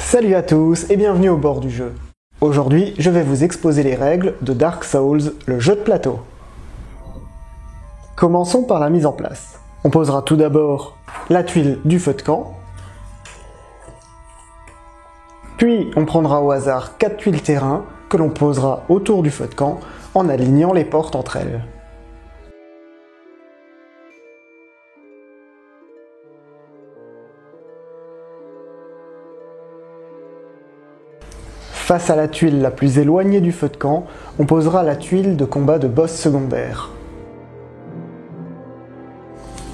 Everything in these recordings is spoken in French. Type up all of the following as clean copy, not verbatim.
Salut à tous et bienvenue au bord du jeu. Aujourd'hui, je vais vous exposer les règles de Dark Souls, le jeu de plateau. Commençons par la mise en place. On posera tout d'abord la tuile du feu de camp. Puis on prendra au hasard 4 tuiles terrain que l'on posera autour du feu de camp en alignant les portes entre elles. Face à la tuile la plus éloignée du feu de camp, on posera la tuile de combat de boss secondaire.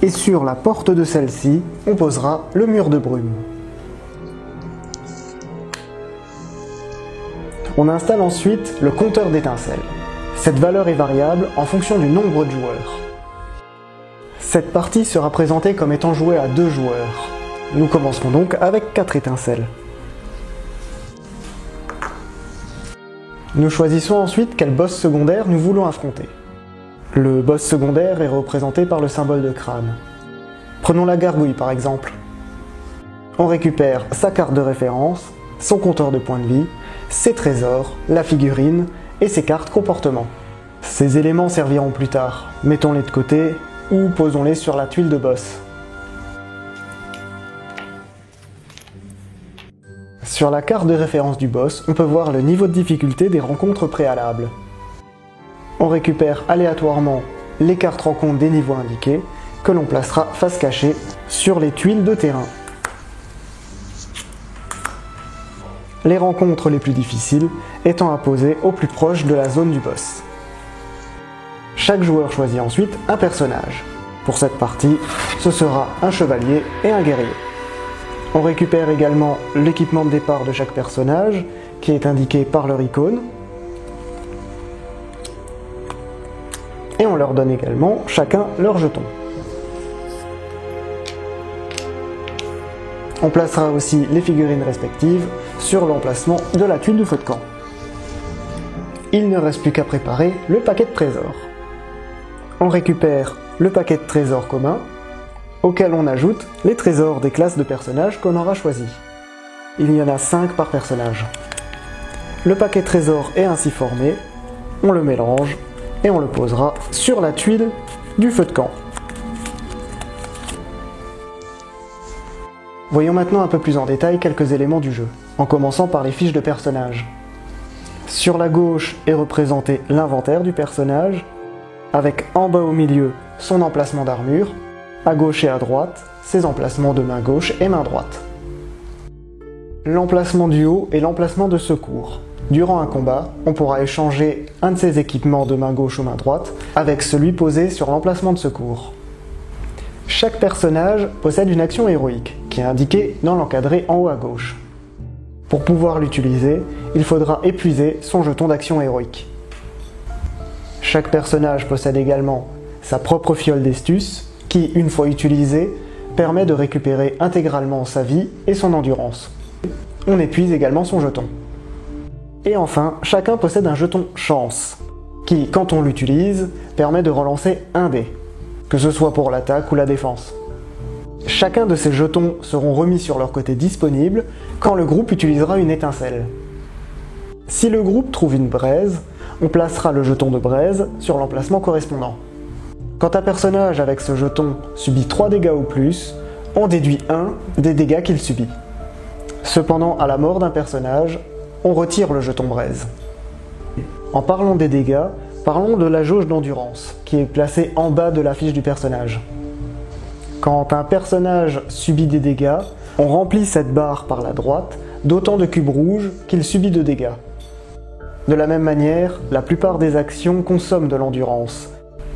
Et sur la porte de celle-ci, on posera le mur de brume. On installe ensuite le compteur d'étincelles. Cette valeur est variable en fonction du nombre de joueurs. Cette partie sera présentée comme étant jouée à 2 joueurs. Nous commencerons donc avec 4 étincelles. Nous choisissons ensuite quel boss secondaire nous voulons affronter. Le boss secondaire est représenté par le symbole de crâne. Prenons la gargouille par exemple. On récupère sa carte de référence, son compteur de points de vie, ses trésors, la figurine et ses cartes comportement. Ces éléments serviront plus tard. Mettons-les de côté ou posons-les sur la tuile de boss. Sur la carte de référence du boss, on peut voir le niveau de difficulté des rencontres préalables. On récupère aléatoirement les cartes rencontres des niveaux indiqués que l'on placera face cachée sur les tuiles de terrain. Les rencontres les plus difficiles étant à poser au plus proche de la zone du boss. Chaque joueur choisit ensuite un personnage. Pour cette partie, ce sera un chevalier et un guerrier. On récupère également l'équipement de départ de chaque personnage, qui est indiqué par leur icône. Et on leur donne également chacun leur jeton. On placera aussi les figurines respectives sur l'emplacement de la tuile du feu de camp. Il ne reste plus qu'à préparer le paquet de trésors. On récupère le paquet de trésors commun, auquel on ajoute les trésors des classes de personnages qu'on aura choisi. Il y en a 5 par personnage. Le paquet trésor est ainsi formé, on le mélange et on le posera sur la tuile du feu de camp. Voyons maintenant un peu plus en détail quelques éléments du jeu, en commençant par les fiches de personnages. Sur la gauche est représenté l'inventaire du personnage, avec en bas au milieu son emplacement d'armure, à gauche et à droite, ses emplacements de main gauche et main droite. L'emplacement du haut est l'emplacement de secours. Durant un combat, on pourra échanger un de ses équipements de main gauche ou main droite avec celui posé sur l'emplacement de secours. Chaque personnage possède une action héroïque, qui est indiquée dans l'encadré en haut à gauche. Pour pouvoir l'utiliser, il faudra épuiser son jeton d'action héroïque. Chaque personnage possède également sa propre fiole d'astuce, qui, une fois utilisée, permet de récupérer intégralement sa vie et son endurance. On épuise également son jeton. Et enfin, chacun possède un jeton chance, qui, quand on l'utilise, permet de relancer un dé, que ce soit pour l'attaque ou la défense. Chacun de ces jetons seront remis sur leur côté disponible quand le groupe utilisera une étincelle. Si le groupe trouve une braise, on placera le jeton de braise sur l'emplacement correspondant. Quand un personnage avec ce jeton subit 3 dégâts ou plus, on déduit 1 des dégâts qu'il subit. Cependant, à la mort d'un personnage, on retire le jeton braise. En parlant des dégâts, parlons de la jauge d'endurance, qui est placée en bas de la fiche du personnage. Quand un personnage subit des dégâts, on remplit cette barre par la droite d'autant de cubes rouges qu'il subit de dégâts. De la même manière, la plupart des actions consomment de l'endurance,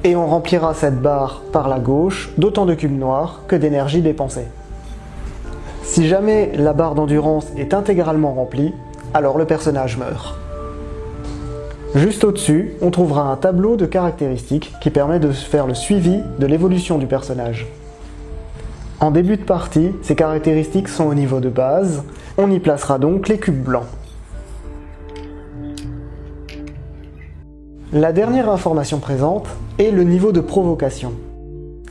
et on remplira cette barre par la gauche d'autant de cubes noirs que d'énergie dépensée. Si jamais la barre d'endurance est intégralement remplie, alors le personnage meurt. Juste au-dessus, on trouvera un tableau de caractéristiques qui permet de faire le suivi de l'évolution du personnage. En début de partie, ces caractéristiques sont au niveau de base, on y placera donc les cubes blancs. La dernière information présente est le niveau de provocation.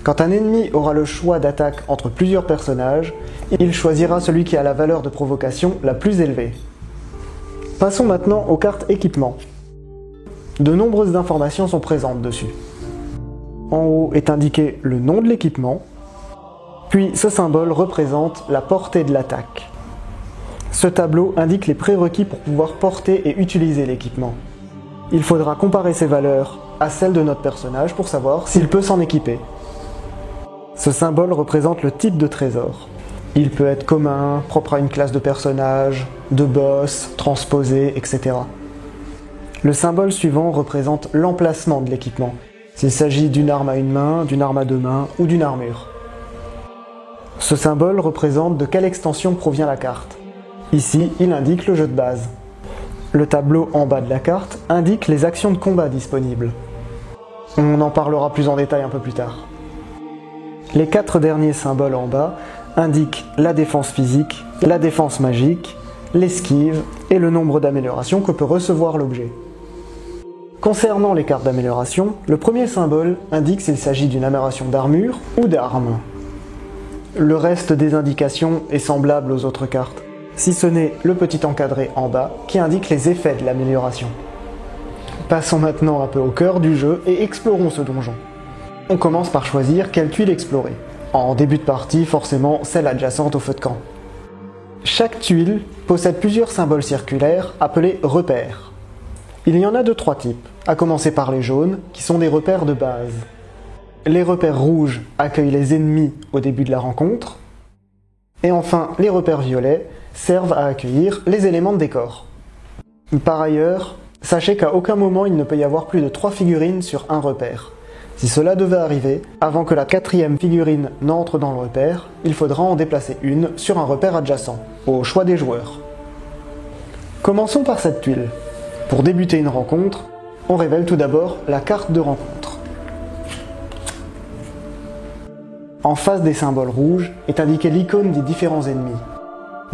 Quand un ennemi aura le choix d'attaque entre plusieurs personnages, il choisira celui qui a la valeur de provocation la plus élevée. Passons maintenant aux cartes équipement. De nombreuses informations sont présentes dessus. En haut est indiqué le nom de l'équipement, puis ce symbole représente la portée de l'attaque. Ce tableau indique les prérequis pour pouvoir porter et utiliser l'équipement. Il faudra comparer ces valeurs à celles de notre personnage pour savoir s'il peut s'en équiper. Ce symbole représente le type de trésor. Il peut être commun, propre à une classe de personnage, de boss, transposé, etc. Le symbole suivant représente l'emplacement de l'équipement, s'il s'agit d'une arme à une main, d'une arme à deux mains ou d'une armure. Ce symbole représente de quelle extension provient la carte. Ici, il indique le jeu de base. Le tableau en bas de la carte indique les actions de combat disponibles. On en parlera plus en détail un peu plus tard. Les 4 derniers symboles en bas indiquent la défense physique, la défense magique, l'esquive et le nombre d'améliorations que peut recevoir l'objet. Concernant les cartes d'amélioration, le premier symbole indique s'il s'agit d'une amélioration d'armure ou d'arme. Le reste des indications est semblable aux autres cartes, si ce n'est le petit encadré en bas qui indique les effets de l'amélioration. Passons maintenant un peu au cœur du jeu et explorons ce donjon. On commence par choisir quelle tuile explorer. En début de partie, forcément, celle adjacente au feu de camp. Chaque tuile possède plusieurs symboles circulaires appelés repères. Il y en a de 3 types, à commencer par les jaunes, qui sont des repères de base. Les repères rouges accueillent les ennemis au début de la rencontre. Et enfin, les repères violets servent à accueillir les éléments de décor. Par ailleurs, sachez qu'à aucun moment il ne peut y avoir plus de 3 figurines sur un repère. Si cela devait arriver, avant que la 4e figurine n'entre dans le repère, il faudra en déplacer une sur un repère adjacent, au choix des joueurs. Commençons par cette tuile. Pour débuter une rencontre, on révèle tout d'abord la carte de rencontre. En face des symboles rouges est indiquée l'icône des différents ennemis.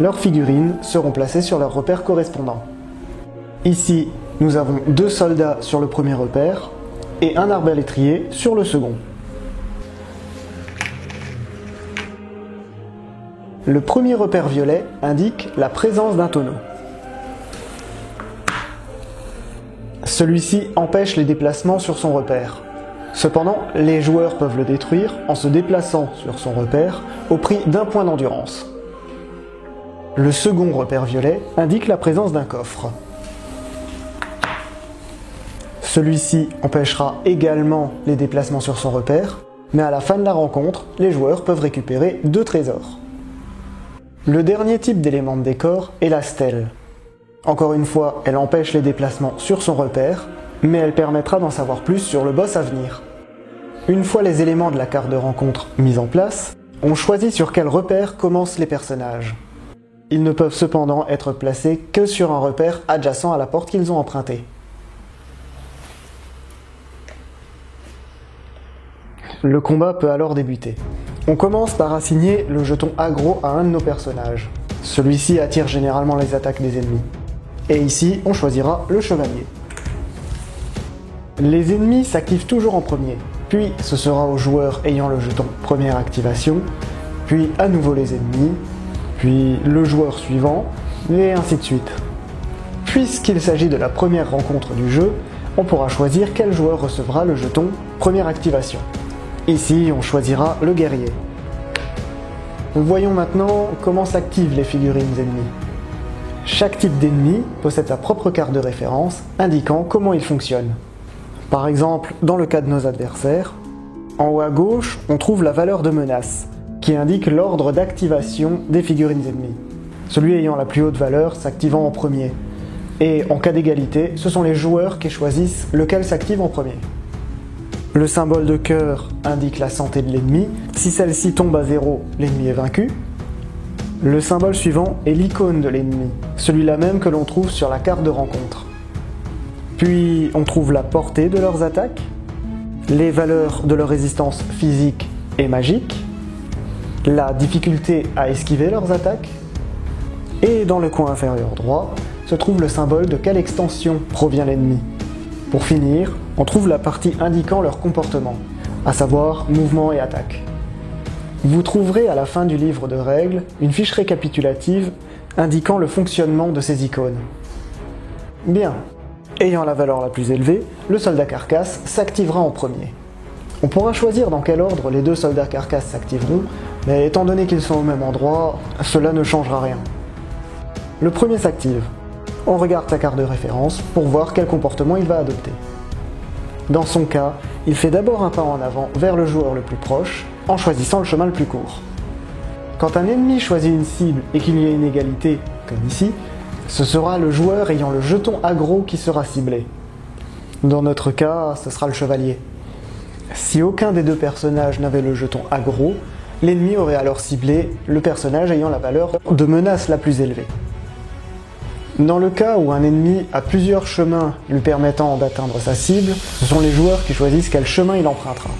Leurs figurines seront placées sur leur repère correspondant. Ici, nous avons 2 soldats sur le premier repère et un arbalétrier sur le second. Le premier repère violet indique la présence d'un tonneau. Celui-ci empêche les déplacements sur son repère. Cependant, les joueurs peuvent le détruire en se déplaçant sur son repère au prix d'un point d'endurance. Le second repère violet indique la présence d'un coffre. Celui-ci empêchera également les déplacements sur son repère, mais à la fin de la rencontre, les joueurs peuvent récupérer 2 trésors. Le dernier type d'élément de décor est la stèle. Encore une fois, elle empêche les déplacements sur son repère, mais elle permettra d'en savoir plus sur le boss à venir. Une fois les éléments de la carte de rencontre mis en place, on choisit sur quel repère commencent les personnages. Ils ne peuvent cependant être placés que sur un repère adjacent à la porte qu'ils ont empruntée. Le combat peut alors débuter. On commence par assigner le jeton aggro à un de nos personnages. Celui-ci attire généralement les attaques des ennemis. Et ici, on choisira le chevalier. Les ennemis s'activent toujours en premier, puis ce sera au joueur ayant le jeton première activation, puis à nouveau les ennemis, puis le joueur suivant, et ainsi de suite. Puisqu'il s'agit de la première rencontre du jeu, on pourra choisir quel joueur recevra le jeton première activation. Ici, on choisira le guerrier. Voyons maintenant comment s'activent les figurines ennemies. Chaque type d'ennemi possède sa propre carte de référence indiquant comment il fonctionne. Par exemple, dans le cas de nos adversaires, en haut à gauche, on trouve la valeur de menace, qui indique l'ordre d'activation des figurines ennemies. Celui ayant la plus haute valeur s'activant en premier. Et en cas d'égalité, ce sont les joueurs qui choisissent lequel s'active en premier. Le symbole de cœur indique la santé de l'ennemi. Si celle-ci tombe à 0, l'ennemi est vaincu. Le symbole suivant est l'icône de l'ennemi, celui-là même que l'on trouve sur la carte de rencontre. Puis on trouve la portée de leurs attaques, les valeurs de leur résistance physique et magique, la difficulté à esquiver leurs attaques, et dans le coin inférieur droit se trouve le symbole de quelle extension provient l'ennemi. Pour finir, on trouve la partie indiquant leur comportement. à savoir mouvement et attaque. Vous trouverez à la fin du livre de règles une fiche récapitulative indiquant le fonctionnement de ces icônes. Bien, ayant la valeur la plus élevée, le soldat carcasse s'activera en premier. On pourra choisir dans quel ordre les deux soldats carcasse s'activeront, mais étant donné qu'ils sont au même endroit, cela ne changera rien. Le premier s'active. On regarde sa carte de référence pour voir quel comportement il va adopter. Dans son cas, il fait d'abord un pas en avant vers le joueur le plus proche, en choisissant le chemin le plus court. Quand un ennemi choisit une cible et qu'il y a une égalité, comme ici, ce sera le joueur ayant le jeton aggro qui sera ciblé. Dans notre cas, ce sera le chevalier. Si aucun des deux personnages n'avait le jeton aggro, l'ennemi aurait alors ciblé le personnage ayant la valeur de menace la plus élevée. Dans le cas où un ennemi a plusieurs chemins lui permettant d'atteindre sa cible, ce sont les joueurs qui choisissent quel chemin il empruntera.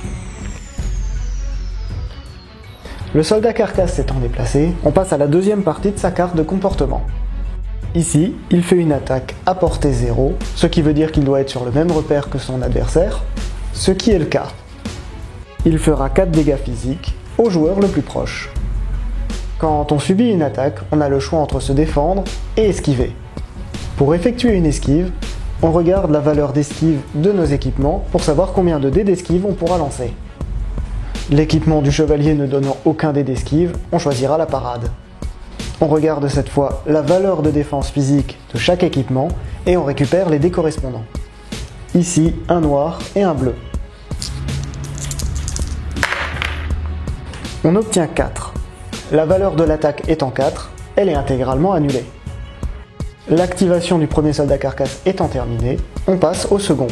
Le soldat carcasse s'étant déplacé, on passe à la deuxième partie de sa carte de comportement. Ici, il fait une attaque à portée 0, ce qui veut dire qu'il doit être sur le même repère que son adversaire, ce qui est le cas. Il fera 4 dégâts physiques au joueur le plus proche. Quand on subit une attaque, on a le choix entre se défendre et esquiver. Pour effectuer une esquive, on regarde la valeur d'esquive de nos équipements pour savoir combien de dés d'esquive on pourra lancer. L'équipement du chevalier ne donnant aucun dé d'esquive, on choisira la parade. On regarde cette fois la valeur de défense physique de chaque équipement et on récupère les dés correspondants. Ici, un noir et un bleu. On obtient 4. La valeur de l'attaque étant 4, elle est intégralement annulée. L'activation du premier soldat carcasse étant terminée, on passe au second.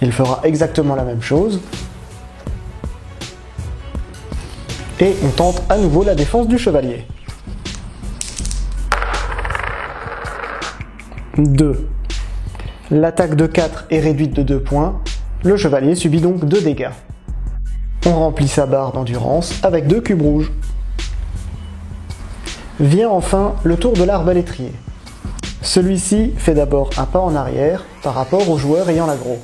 Il fera exactement la même chose. Et on tente à nouveau la défense du chevalier. 2. L'attaque de 4 est réduite de 2 points, le chevalier subit donc 2 dégâts. On remplit sa barre d'endurance avec 2 cubes rouges. Vient enfin le tour de l'arbalétrier. Celui-ci fait d'abord un pas en arrière par rapport au joueur ayant l'aggro.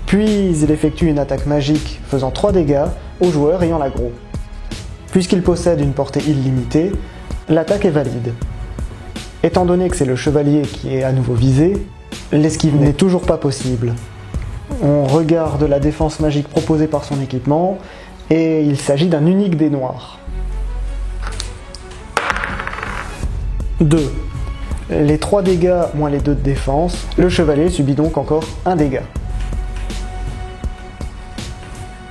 Puis il effectue une attaque magique faisant 3 dégâts au joueur ayant l'aggro. Puisqu'il possède une portée illimitée, l'attaque est valide. Étant donné que c'est le chevalier qui est à nouveau visé, l'esquive n'est toujours pas possible. On regarde la défense magique proposée par son équipement, et il s'agit d'un unique dé noir. 2. Les 3 dégâts moins les 2 de défense, le chevalier subit donc encore 1 dégât.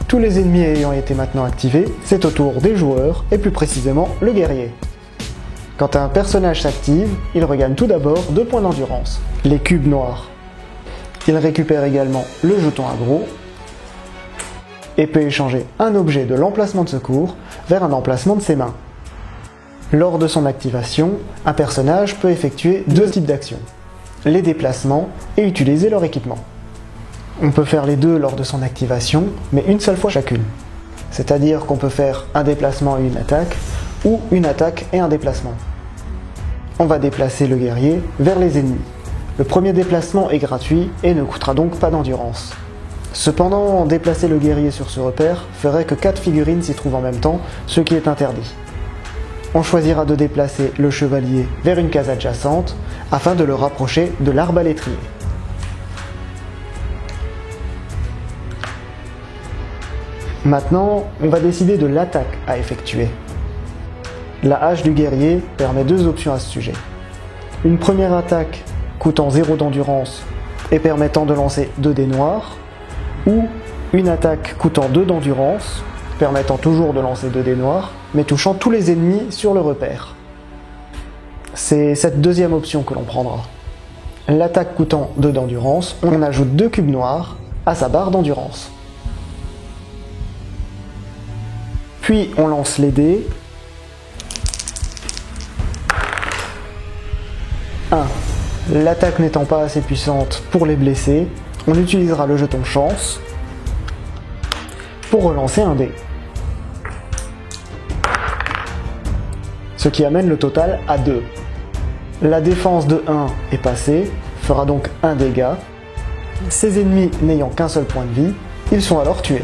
Tous les ennemis ayant été maintenant activés, c'est au tour des joueurs, et plus précisément le guerrier. Quand un personnage s'active, il regagne tout d'abord 2 points d'endurance, les cubes noirs. Il récupère également le jeton aggro, et peut échanger un objet de l'emplacement de secours vers un emplacement de ses mains. Lors de son activation, un personnage peut effectuer 2 types d'actions, les déplacements et utiliser leur équipement. On peut faire les deux lors de son activation, mais une seule fois chacune. C'est-à-dire qu'on peut faire un déplacement et une attaque, ou une attaque et un déplacement. On va déplacer le guerrier vers les ennemis. Le premier déplacement est gratuit et ne coûtera donc pas d'endurance. Cependant, déplacer le guerrier sur ce repère ferait que 4 figurines s'y trouvent en même temps, ce qui est interdit. On choisira de déplacer le chevalier vers une case adjacente afin de le rapprocher de l'arbalétrier. Maintenant, on va décider de l'attaque à effectuer. La hache du guerrier permet 2 options à ce sujet. Une première attaque coûtant 0 d'endurance et permettant de lancer 2 dés noirs, ou une attaque coûtant 2 d'endurance, permettant toujours de lancer 2 dés noirs, mais touchant tous les ennemis sur le repère. C'est cette deuxième option que l'on prendra. L'attaque coûtant 2 d'endurance, on ajoute 2 cubes noirs à sa barre d'endurance. Puis on lance les dés. 1. L'attaque n'étant pas assez puissante pour les blesser, on utilisera le jeton chance pour relancer un dé. Ce qui amène le total à 2. La défense de 1 est passée, fera donc 1 dégât. Ces ennemis n'ayant qu'un seul point de vie, ils sont alors tués.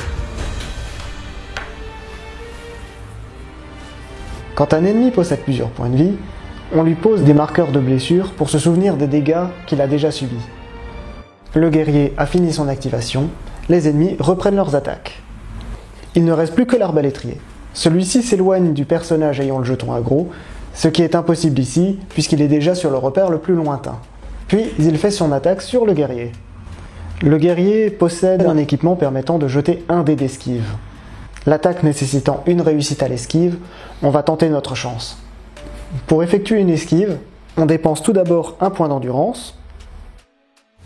Quand un ennemi possède plusieurs points de vie, on lui pose des marqueurs de blessure pour se souvenir des dégâts qu'il a déjà subis. Le guerrier a fini son activation, les ennemis reprennent leurs attaques. Il ne reste plus que l'arbalétrier. Celui-ci s'éloigne du personnage ayant le jeton aggro, ce qui est impossible ici puisqu'il est déjà sur le repère le plus lointain. Puis il fait son attaque sur le guerrier. Le guerrier possède un équipement permettant de jeter un dé d'esquive. L'attaque nécessitant une réussite à l'esquive, on va tenter notre chance. Pour effectuer une esquive, on dépense tout d'abord un point d'endurance,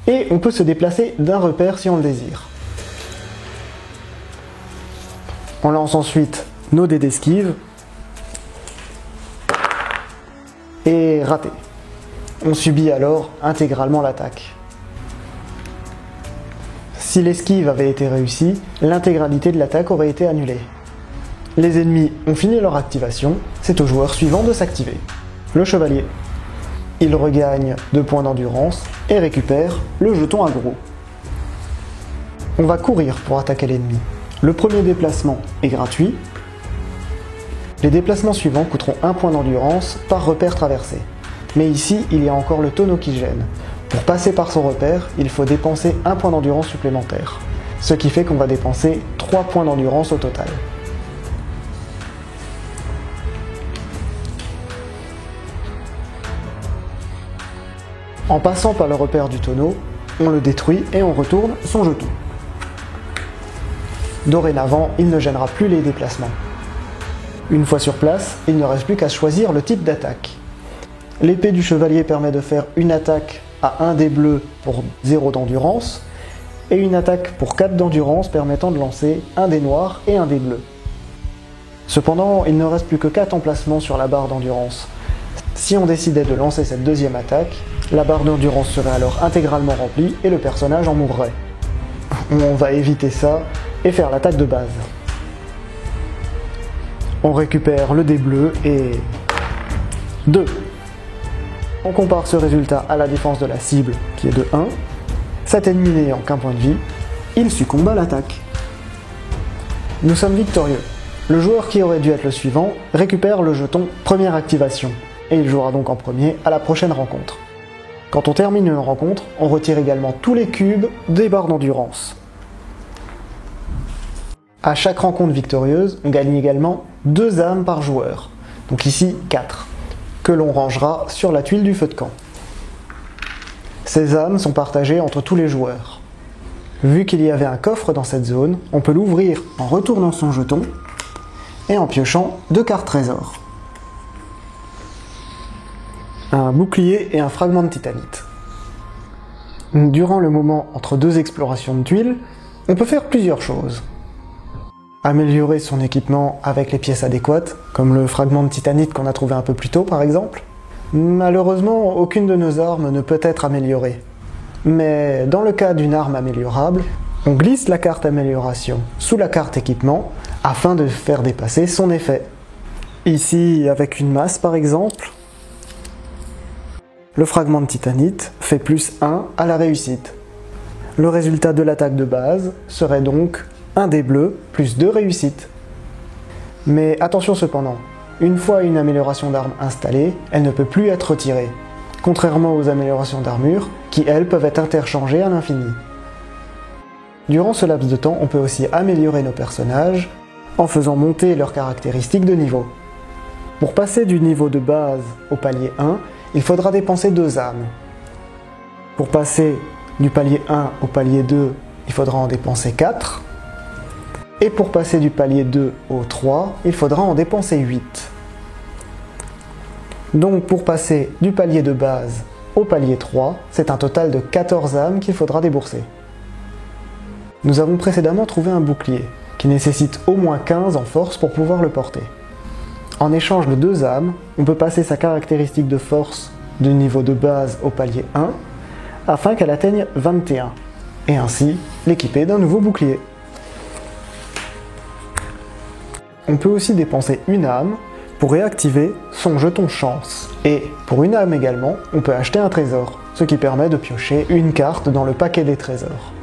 et on peut se déplacer d'un repère si on le désire. On lance ensuite nos dés d'esquive, et raté. On subit alors intégralement l'attaque. Si l'esquive avait été réussie, l'intégralité de l'attaque aurait été annulée. Les ennemis ont fini leur activation, c'est au joueur suivant de s'activer. Le chevalier. Il regagne 2 points d'endurance et récupère le jeton aggro. On va courir pour attaquer l'ennemi. Le premier déplacement est gratuit. Les déplacements suivants coûteront 1 point d'endurance par repère traversé. Mais ici, il y a encore le tonneau qui gêne. Pour passer par son repère, il faut dépenser 1 point d'endurance supplémentaire. Ce qui fait qu'on va dépenser 3 points d'endurance au total. En passant par le repère du tonneau, on le détruit et on retourne son jeton. Dorénavant, il ne gênera plus les déplacements. Une fois sur place, il ne reste plus qu'à choisir le type d'attaque. L'épée du chevalier permet de faire une attaque à 1 dé bleu pour 0 d'endurance, et une attaque pour 4 d'endurance permettant de lancer 1 dé noir et 1 dé bleu. Cependant, il ne reste plus que 4 emplacements sur la barre d'endurance. Si on décidait de lancer cette deuxième attaque, la barre d'endurance serait alors intégralement remplie et le personnage en mourrait. On va éviter ça et faire l'attaque de base. On récupère le dé bleu et 2. On compare ce résultat à la défense de la cible qui est de 1. Cet ennemi n'ayant qu'un point de vie, il succombe à l'attaque. Nous sommes victorieux. Le joueur qui aurait dû être le suivant récupère le jeton première activation et il jouera donc en premier à la prochaine rencontre. Quand on termine une rencontre, on retire également tous les cubes des barres d'endurance. À chaque rencontre victorieuse, on gagne également 2 âmes par joueur, donc ici 4, que l'on rangera sur la tuile du feu de camp. Ces âmes sont partagées entre tous les joueurs. Vu qu'il y avait un coffre dans cette zone, on peut l'ouvrir en retournant son jeton et en piochant 2 cartes trésors. Un bouclier et un fragment de titanite. Durant le moment entre 2 explorations de tuiles, on peut faire plusieurs choses. Améliorer son équipement avec les pièces adéquates, comme le fragment de titanite qu'on a trouvé un peu plus tôt par exemple. Malheureusement, aucune de nos armes ne peut être améliorée. Mais dans le cas d'une arme améliorable, on glisse la carte amélioration sous la carte équipement afin de faire dépasser son effet. Ici, avec une masse par exemple, le fragment de titanite fait plus 1 à la réussite. Le résultat de l'attaque de base serait donc 1 dé bleu plus 2 réussites. Mais attention cependant, une fois une amélioration d'arme installée, elle ne peut plus être retirée, contrairement aux améliorations d'armure qui, elles, peuvent être interchangées à l'infini. Durant ce laps de temps, on peut aussi améliorer nos personnages en faisant monter leurs caractéristiques de niveau. Pour passer du niveau de base au palier 1, il faudra dépenser 2 âmes. Pour passer du palier 1 au palier 2, il faudra en dépenser 4. Et pour passer du palier 2 au 3, il faudra en dépenser 8. Donc pour passer du palier de base au palier 3, c'est un total de 14 âmes qu'il faudra débourser. Nous avons précédemment trouvé un bouclier, qui nécessite au moins 15 en force pour pouvoir le porter. En échange de 2 âmes, on peut passer sa caractéristique de force du niveau de base au palier 1, afin qu'elle atteigne 21, et ainsi l'équiper d'un nouveau bouclier. On peut aussi dépenser une âme pour réactiver son jeton chance, et pour une âme également, on peut acheter un trésor, ce qui permet de piocher une carte dans le paquet des trésors.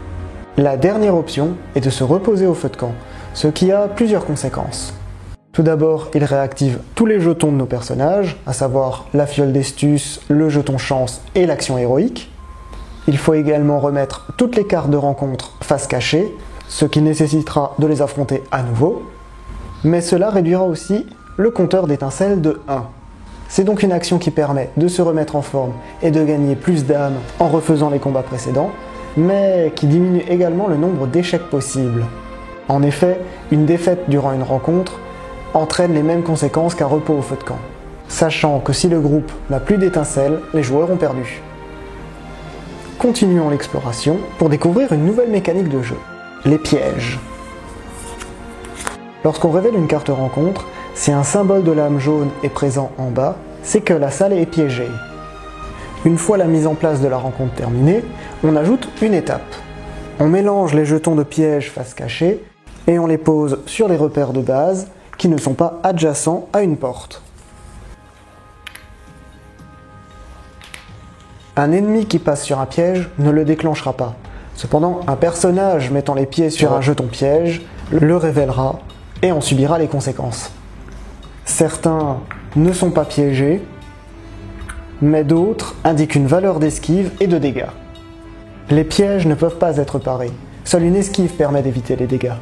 La dernière option est de se reposer au feu de camp, ce qui a plusieurs conséquences. Tout d'abord, il réactive tous les jetons de nos personnages, à savoir la fiole d'astuce, le jeton chance et l'action héroïque. Il faut également remettre toutes les cartes de rencontre face cachée, ce qui nécessitera de les affronter à nouveau. Mais cela réduira aussi le compteur d'étincelles de 1. C'est donc une action qui permet de se remettre en forme et de gagner plus d'âme en refaisant les combats précédents, mais qui diminue également le nombre d'échecs possibles. En effet, une défaite durant une rencontre entraîne les mêmes conséquences qu'un repos au feu de camp, sachant que si le groupe n'a plus d'étincelles, les joueurs ont perdu. Continuons l'exploration pour découvrir une nouvelle mécanique de jeu, les pièges. Lorsqu'on révèle une carte rencontre, si un symbole de lame jaune est présent en bas, c'est que la salle est piégée. Une fois la mise en place de la rencontre terminée, on ajoute une étape. On mélange les jetons de piège face cachée et on les pose sur les repères de base qui ne sont pas adjacents à une porte. Un ennemi qui passe sur un piège ne le déclenchera pas. Cependant, un personnage mettant les pieds sur un jeton piège le révélera et en subira les conséquences. Certains ne sont pas piégés, mais d'autres indiquent une valeur d'esquive et de dégâts. Les pièges ne peuvent pas être parés, seule une esquive permet d'éviter les dégâts.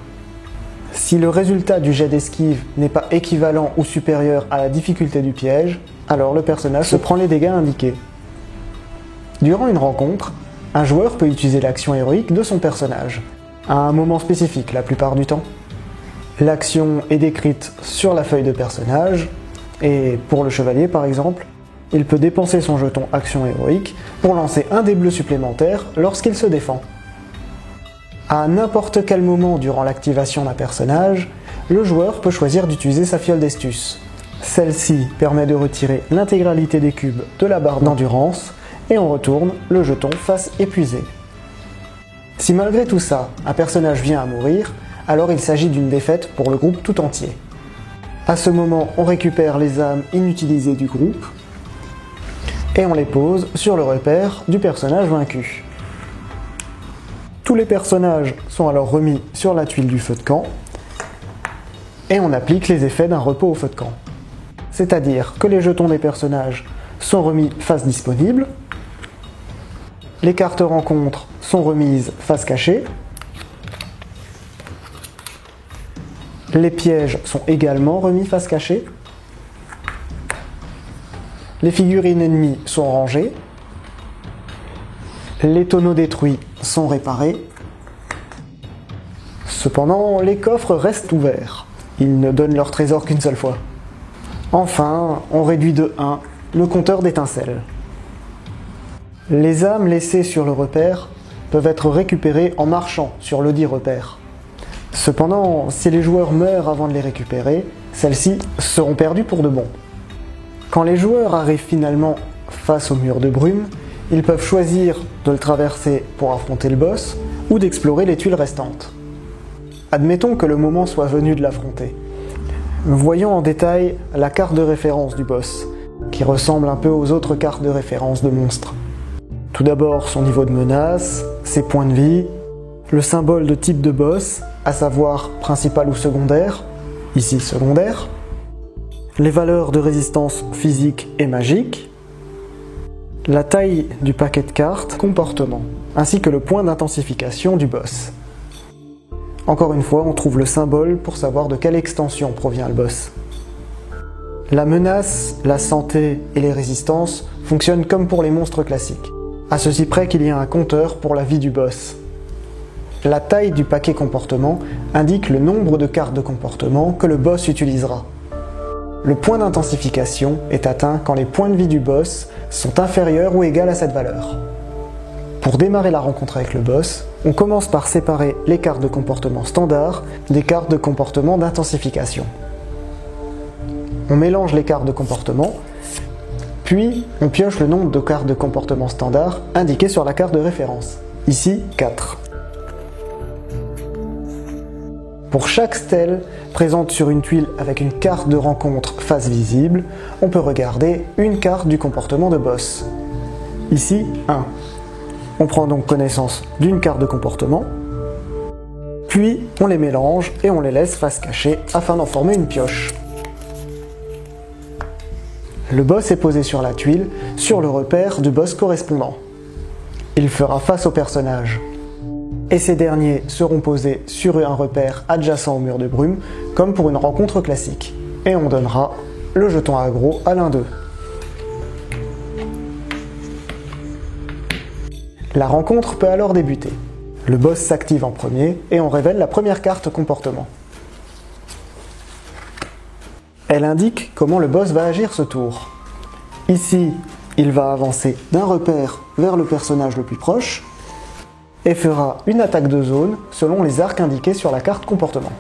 Si le résultat du jet d'esquive n'est pas équivalent ou supérieur à la difficulté du piège, alors le personnage se prend les dégâts indiqués. Durant une rencontre, un joueur peut utiliser l'action héroïque de son personnage, à un moment spécifique la plupart du temps. L'action est décrite sur la feuille de personnage, et pour le chevalier par exemple, il peut dépenser son jeton action héroïque pour lancer un dé bleus supplémentaire lorsqu'il se défend. À n'importe quel moment durant l'activation d'un personnage, le joueur peut choisir d'utiliser sa fiole d'astuce. Celle-ci permet de retirer l'intégralité des cubes de la barre d'endurance et on retourne le jeton face épuisé. Si malgré tout ça, un personnage vient à mourir, alors il s'agit d'une défaite pour le groupe tout entier. À ce moment, on récupère les âmes inutilisées du groupe et on les pose sur le repère du personnage vaincu. Tous les personnages sont alors remis sur la tuile du feu de camp et on applique les effets d'un repos au feu de camp. C'est-à-dire que les jetons des personnages sont remis face disponible, les cartes rencontres sont remises face cachée, les pièges sont également remis face cachée, les figurines ennemies sont rangées, les tonneaux détruits sont réparés. Cependant, les coffres restent ouverts. Ils ne donnent leur trésor qu'une seule fois. Enfin, on réduit de 1 le compteur d'étincelles. Les âmes laissées sur le repère peuvent être récupérées en marchant sur le dit repère. Cependant, si les joueurs meurent avant de les récupérer, celles-ci seront perdues pour de bon. Quand les joueurs arrivent finalement face au mur de brume, ils peuvent choisir de le traverser pour affronter le boss ou d'explorer les tuiles restantes. Admettons que le moment soit venu de l'affronter. Voyons en détail la carte de référence du boss, qui ressemble un peu aux autres cartes de référence de monstres. Tout d'abord son niveau de menace, ses points de vie, le symbole de type de boss, à savoir principal ou secondaire, ici secondaire, les valeurs de résistance physique et magique, la taille du paquet de cartes, comportement, ainsi que le point d'intensification du boss. Encore une fois, on trouve le symbole pour savoir de quelle extension provient le boss. La menace, la santé et les résistances fonctionnent comme pour les monstres classiques, à ceci près qu'il y a un compteur pour la vie du boss. La taille du paquet comportement indique le nombre de cartes de comportement que le boss utilisera. Le point d'intensification est atteint quand les points de vie du boss sont inférieurs ou égaux à cette valeur. Pour démarrer la rencontre avec le boss, on commence par séparer les cartes de comportement standard des cartes de comportement d'intensification. On mélange les cartes de comportement, puis on pioche le nombre de cartes de comportement standard indiquées sur la carte de référence, ici 4. Pour chaque stèle présente sur une tuile avec une carte de rencontre face visible, on peut regarder une carte du comportement de boss. Ici, 1. On prend donc connaissance d'une carte de comportement, puis on les mélange et on les laisse face cachée afin d'en former une pioche. Le boss est posé sur la tuile, sur le repère du boss correspondant. Il fera face aux personnages. Et ces derniers seront posés sur un repère adjacent au mur de brume, comme pour une rencontre classique. Et on donnera le jeton aggro à l'un d'eux. La rencontre peut alors débuter. Le boss s'active en premier et on révèle la première carte comportement. Elle indique comment le boss va agir ce tour. Ici, il va avancer d'un repère vers le personnage le plus proche et fera une attaque de zone selon les arcs indiqués sur la carte comportement.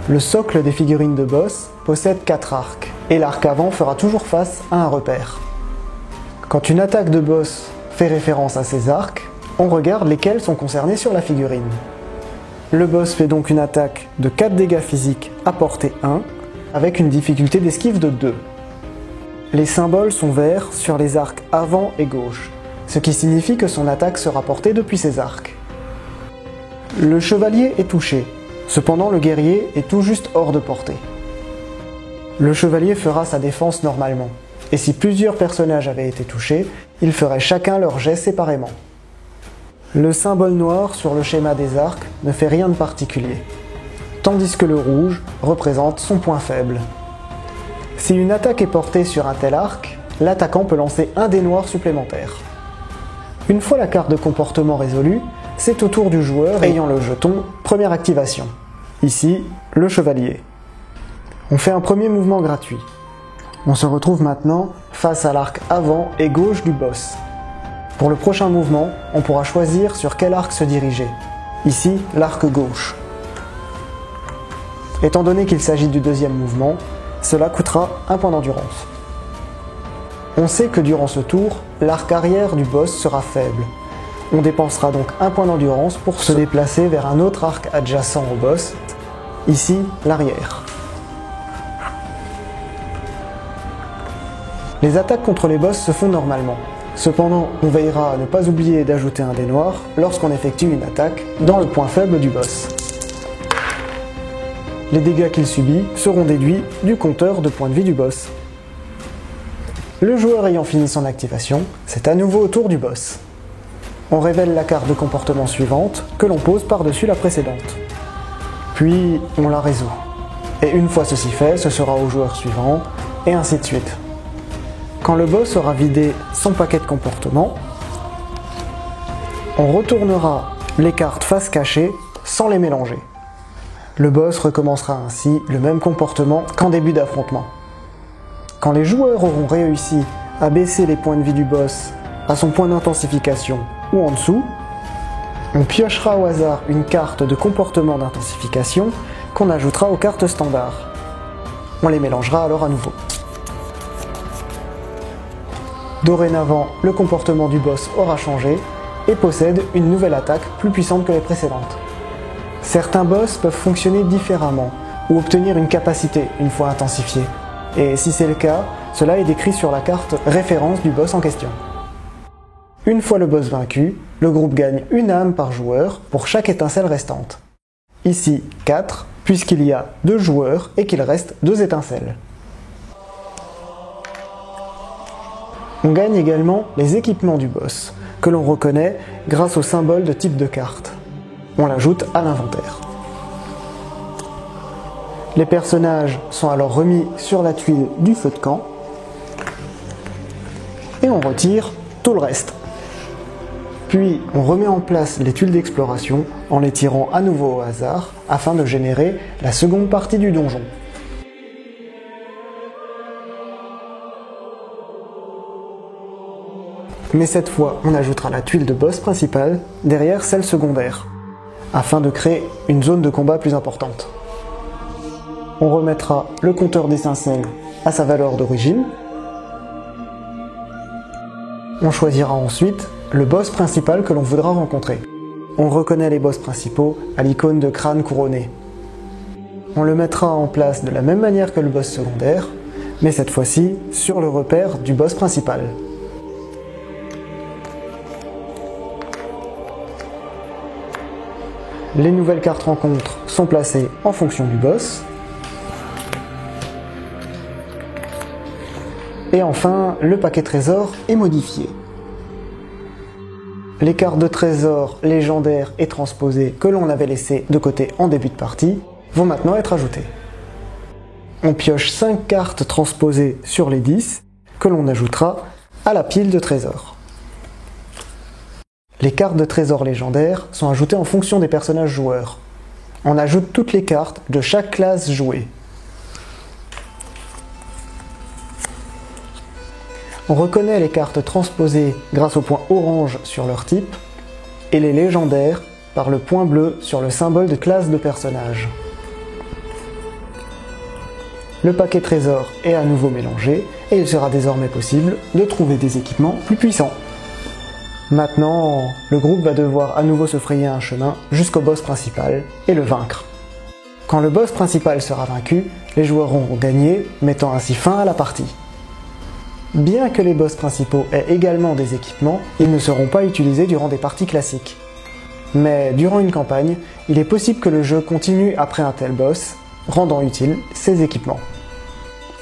Le socle des figurines de boss possède 4 arcs et l'arc avant fera toujours face à un repère. Quand une attaque de boss fait référence à ces arcs, on regarde lesquels sont concernés sur la figurine. Le boss fait donc une attaque de 4 dégâts physiques à portée 1 avec une difficulté d'esquive de 2. Les symboles sont verts sur les arcs avant et gauche, ce qui signifie que son attaque sera portée depuis ses arcs. Le chevalier est touché, cependant le guerrier est tout juste hors de portée. Le chevalier fera sa défense normalement, et si plusieurs personnages avaient été touchés, ils feraient chacun leur jet séparément. Le symbole noir sur le schéma des arcs ne fait rien de particulier, tandis que le rouge représente son point faible. Si une attaque est portée sur un tel arc, l'attaquant peut lancer un dé noir supplémentaire. Une fois la carte de comportement résolue, c'est au tour du joueur ayant le jeton première activation. Ici, le chevalier. On fait un premier mouvement gratuit. On se retrouve maintenant face à l'arc avant et gauche du boss. Pour le prochain mouvement, on pourra choisir sur quel arc se diriger. Ici, l'arc gauche. Étant donné qu'il s'agit du deuxième mouvement, cela coûtera un point d'endurance. On sait que durant ce tour, l'arc arrière du boss sera faible. On dépensera donc un point d'endurance pour se déplacer vers un autre arc adjacent au boss, ici l'arrière. Les attaques contre les boss se font normalement. Cependant, on veillera à ne pas oublier d'ajouter un dé noir lorsqu'on effectue une attaque dans le point faible du boss. Les dégâts qu'il subit seront déduits du compteur de points de vie du boss. Le joueur ayant fini son activation, c'est à nouveau au tour du boss. On révèle la carte de comportement suivante que l'on pose par-dessus la précédente. Puis on la résout. Et une fois ceci fait, ce sera au joueur suivant, et ainsi de suite. Quand le boss aura vidé son paquet de comportement, on retournera les cartes face cachée sans les mélanger. Le boss recommencera ainsi le même comportement qu'en début d'affrontement. Quand les joueurs auront réussi à baisser les points de vie du boss à son point d'intensification ou en dessous, on piochera au hasard une carte de comportement d'intensification qu'on ajoutera aux cartes standards. On les mélangera alors à nouveau. Dorénavant, le comportement du boss aura changé et possède une nouvelle attaque plus puissante que les précédentes. Certains boss peuvent fonctionner différemment ou obtenir une capacité une fois intensifiée. Et si c'est le cas, cela est décrit sur la carte référence du boss en question. Une fois le boss vaincu, le groupe gagne une âme par joueur pour chaque étincelle restante. Ici 4, puisqu'il y a 2 joueurs et qu'il reste 2 étincelles. On gagne également les équipements du boss, que l'on reconnaît grâce au symbole de type de carte. On l'ajoute à l'inventaire. Les personnages sont alors remis sur la tuile du feu de camp et on retire tout le reste. Puis on remet en place les tuiles d'exploration en les tirant à nouveau au hasard afin de générer la seconde partie du donjon. Mais cette fois, on ajoutera la tuile de boss principale derrière celle secondaire, afin de créer une zone de combat plus importante. On remettra le compteur d'étincelles à sa valeur d'origine. On choisira ensuite le boss principal que l'on voudra rencontrer. On reconnaît les boss principaux à l'icône de crâne couronné. On le mettra en place de la même manière que le boss secondaire, mais cette fois-ci sur le repère du boss principal. Les nouvelles cartes rencontres sont placées en fonction du boss. Et enfin, le paquet trésor est modifié. Les cartes de trésor légendaires et transposées que l'on avait laissées de côté en début de partie vont maintenant être ajoutées. On pioche 5 cartes transposées sur les 10 que l'on ajoutera à la pile de trésors. Les cartes de trésor légendaires sont ajoutées en fonction des personnages joueurs. On ajoute toutes les cartes de chaque classe jouée. On reconnaît les cartes transposées grâce au point orange sur leur type et les légendaires par le point bleu sur le symbole de classe de personnage. Le paquet trésor est à nouveau mélangé et il sera désormais possible de trouver des équipements plus puissants. Maintenant, le groupe va devoir à nouveau se frayer un chemin jusqu'au boss principal et le vaincre. Quand le boss principal sera vaincu, les joueurs auront gagné, mettant ainsi fin à la partie. Bien que les boss principaux aient également des équipements, ils ne seront pas utilisés durant des parties classiques. Mais durant une campagne, il est possible que le jeu continue après un tel boss, rendant utiles ces équipements.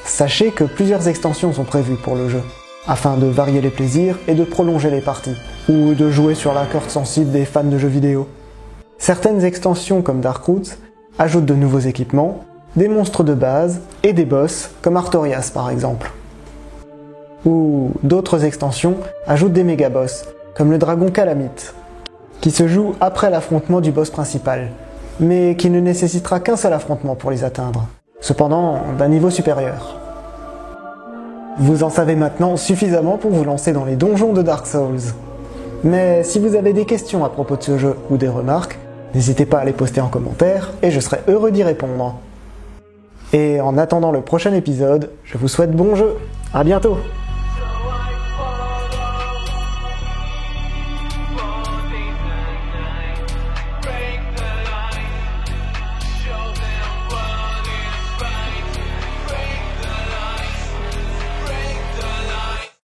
Sachez que plusieurs extensions sont prévues pour le jeu, afin de varier les plaisirs et de prolonger les parties, ou de jouer sur la corde sensible des fans de jeux vidéo. Certaines extensions comme Darkroots ajoutent de nouveaux équipements, des monstres de base et des boss comme Artorias par exemple. Ou d'autres extensions ajoutent des méga-boss, comme le dragon Calamite, qui se joue après l'affrontement du boss principal, mais qui ne nécessitera qu'un seul affrontement pour les atteindre, cependant d'un niveau supérieur. Vous en savez maintenant suffisamment pour vous lancer dans les donjons de Dark Souls. Mais si vous avez des questions à propos de ce jeu ou des remarques, n'hésitez pas à les poster en commentaire et je serai heureux d'y répondre. Et en attendant le prochain épisode, je vous souhaite bon jeu, à bientôt!